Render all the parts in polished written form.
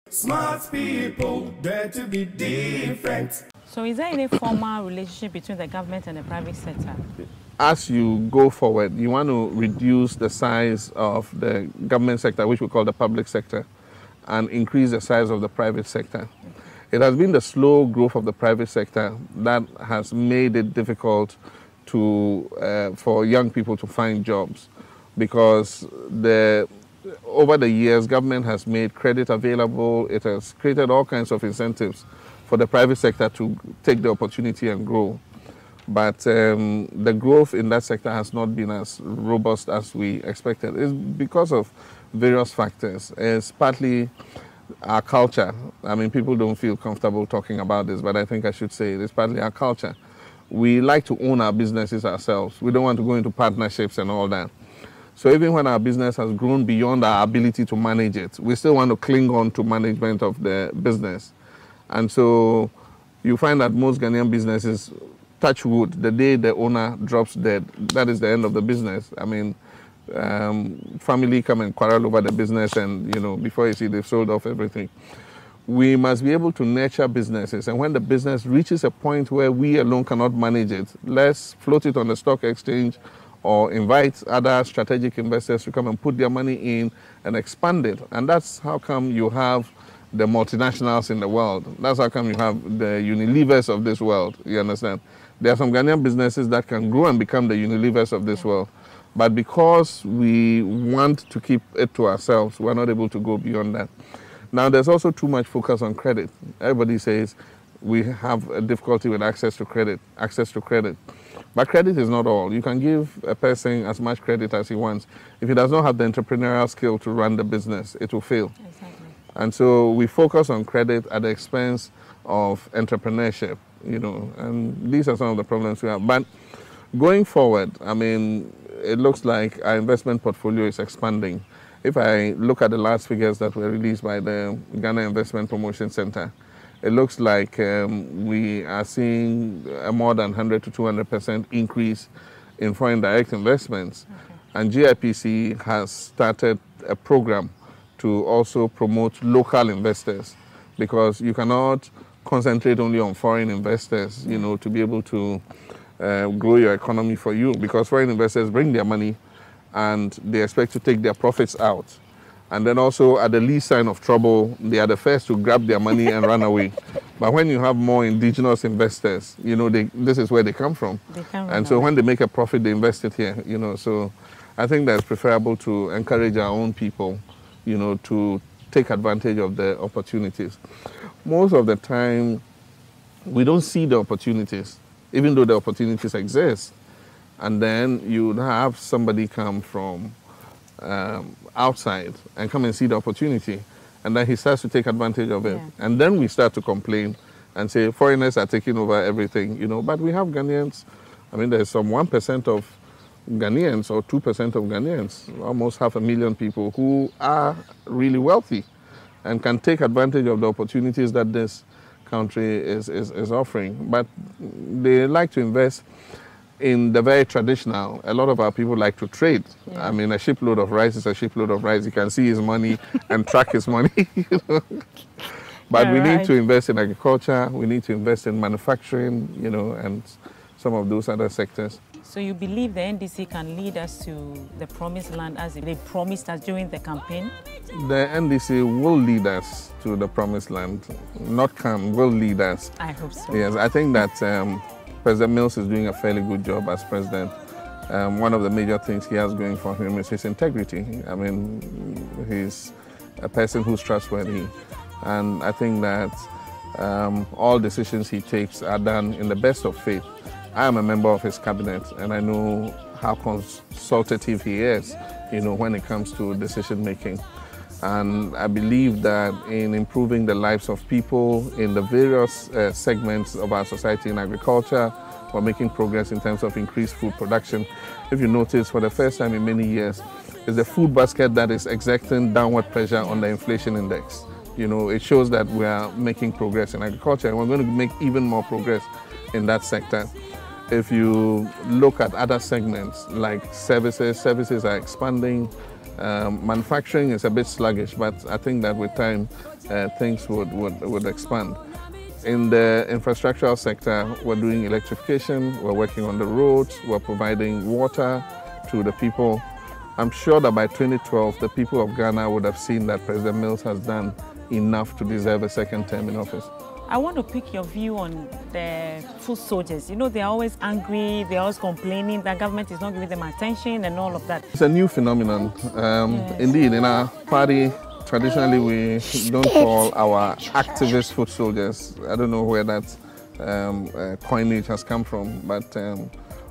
Smart people, dare to be different. So is there any formal relationship between the government and the private sector? As you go forward, you want to reduce the size of the government sector, which we call the public sector, and increase the size of the private sector. It has been the slow growth of the private sector that has made it difficult for young people to find jobs, because over the years, government has made credit available. It has created all kinds of incentives for the private sector to take the opportunity and grow. But the growth in that sector has not been as robust as we expected. It's because of various factors. It's partly our culture. I mean, people don't feel comfortable talking about this, but I think I should say it. It's partly our culture. We like to own our businesses ourselves. We don't want to go into partnerships and all that. So even when our business has grown beyond our ability to manage it, we still want to cling on to management of the business. And so you find that most Ghanaian businesses, touch wood, the day the owner drops dead, that is the end of the business. I mean, family come and quarrel over the business, and before you see, they've sold off everything. We must be able to nurture businesses, and when the business reaches a point where we alone cannot manage it, let's float it on the stock exchange or invite other strategic investors to come and put their money in and expand it. And that's how come you have the multinationals in the world. That's how come you have the Unilevers of this world, you understand? There are some Ghanaian businesses that can grow and become the Unilevers of this world. But because we want to keep it to ourselves, we're not able to go beyond that. Now, there's also too much focus on credit. Everybody says we have a difficulty with access to credit. But credit is not all. You can give a person as much credit as he wants. If he does not have the entrepreneurial skill to run the business, it will fail. Exactly. And so we focus on credit at the expense of entrepreneurship, and these are some of the problems we have. But going forward, I mean, it looks like our investment portfolio is expanding. If I look at the last figures that were released by the Ghana Investment Promotion Center, it looks like we are seeing a more than 100 to 200% increase in foreign direct investments. Okay. And GIPC has started a program to also promote local investors, because you cannot concentrate only on foreign investors, to be able to grow your economy for you, because foreign investors bring their money and they expect to take their profits out. And then also at the least sign of trouble, they are the first to grab their money and run away. But when you have more indigenous investors, this is where they come from. And so when they make a profit, they invest it here, So I think that it's preferable to encourage our own people, to take advantage of the opportunities. Most of the time, we don't see the opportunities, even though the opportunities exist. And then you have somebody come from outside and come and see the opportunity, and then he starts to take advantage of it. Yeah. And then we start to complain and say foreigners are taking over everything, But we have Ghanaians. I mean, there's some 1% of Ghanaians or 2% of Ghanaians, almost 500,000 people who are really wealthy and can take advantage of the opportunities that this country is offering. But they like to invest in the very traditional. A lot of our people like to trade. Yeah. I mean, a shipload of rice is a shipload of rice. You can see his money and track his money. But we need to invest in agriculture. We need to invest in manufacturing, and some of those other sectors. So you believe the NDC can lead us to the promised land as they promised us during the campaign? The NDC will lead us to the promised land. Not can, will lead us. I hope so. Yes, I think that President Mills is doing a fairly good job as president. One of the major things he has going for him is his integrity. I mean, he's a person who's trustworthy. And I think that all decisions he takes are done in the best of faith. I am a member of his cabinet, and I know how consultative he is, when it comes to decision making. And I believe that in improving the lives of people in the various segments of our society in agriculture, we're making progress in terms of increased food production. If you notice, for the first time in many years, it's the food basket that is exerting downward pressure on the inflation index. It shows that we are making progress in agriculture, and we're going to make even more progress in that sector. If you look at other segments like services are expanding. Manufacturing is a bit sluggish, but I think that with time things would expand. In the infrastructural sector, we're doing electrification, we're working on the roads, we're providing water to the people. I'm sure that by 2012, the people of Ghana would have seen that President Mills has done enough to deserve a second term in office. I want to pick your view on the foot soldiers. You know, they're always angry, they're always complaining that government is not giving them attention and all of that. It's a new phenomenon. Yes. Indeed, in our party, traditionally we don't call our activist foot soldiers. I don't know where that coinage has come from, but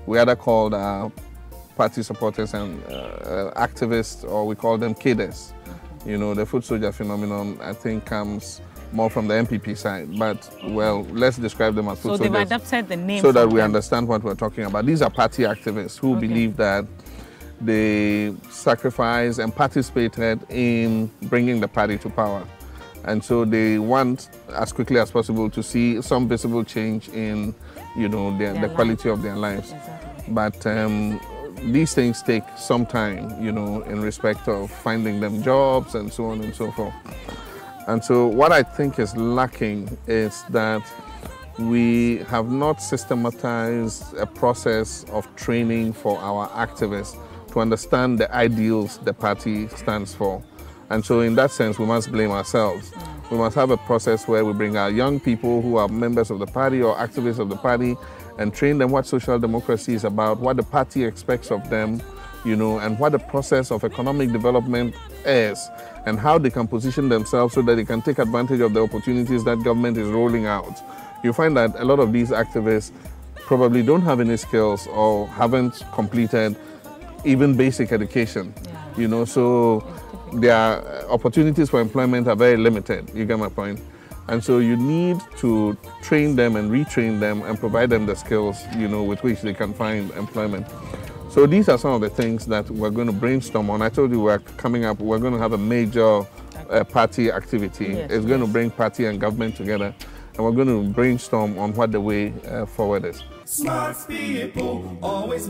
we either called our party supporters and activists, or we call them cadres. You know, the foot soldier phenomenon, I think, comes more from the MPP side, but well, let's describe them as foot soldiers. So they've adapted the name so that we understand what we're talking about. These are party activists who believe that they sacrificed and participated in bringing the party to power. And so they want, as quickly as possible, to see some visible change in, you know, the quality of their lives. Exactly. But these things take some time, you know, in respect of finding them jobs and so on and so forth. And so what I think is lacking is that we have not systematized a process of training for our activists to understand the ideals the party stands for. And so in that sense, we must blame ourselves. We must have a process where we bring our young people who are members of the party or activists of the party and train them what social democracy is about, what the party expects of them, you know, and what the process of economic development is, and how they can position themselves so that they can take advantage of the opportunities that government is rolling out. You find that a lot of these activists probably don't have any skills or haven't completed even basic education, you know, so their opportunities for employment are very limited. You get my point? And so you need to train them and retrain them and provide them the skills, you know, with which they can find employment. So these are some of the things that we're going to brainstorm on. I told you we're coming up, we're going to have a major party activity. It's going to bring party and government together, and we're going to brainstorm on what the way forward is. Smart people always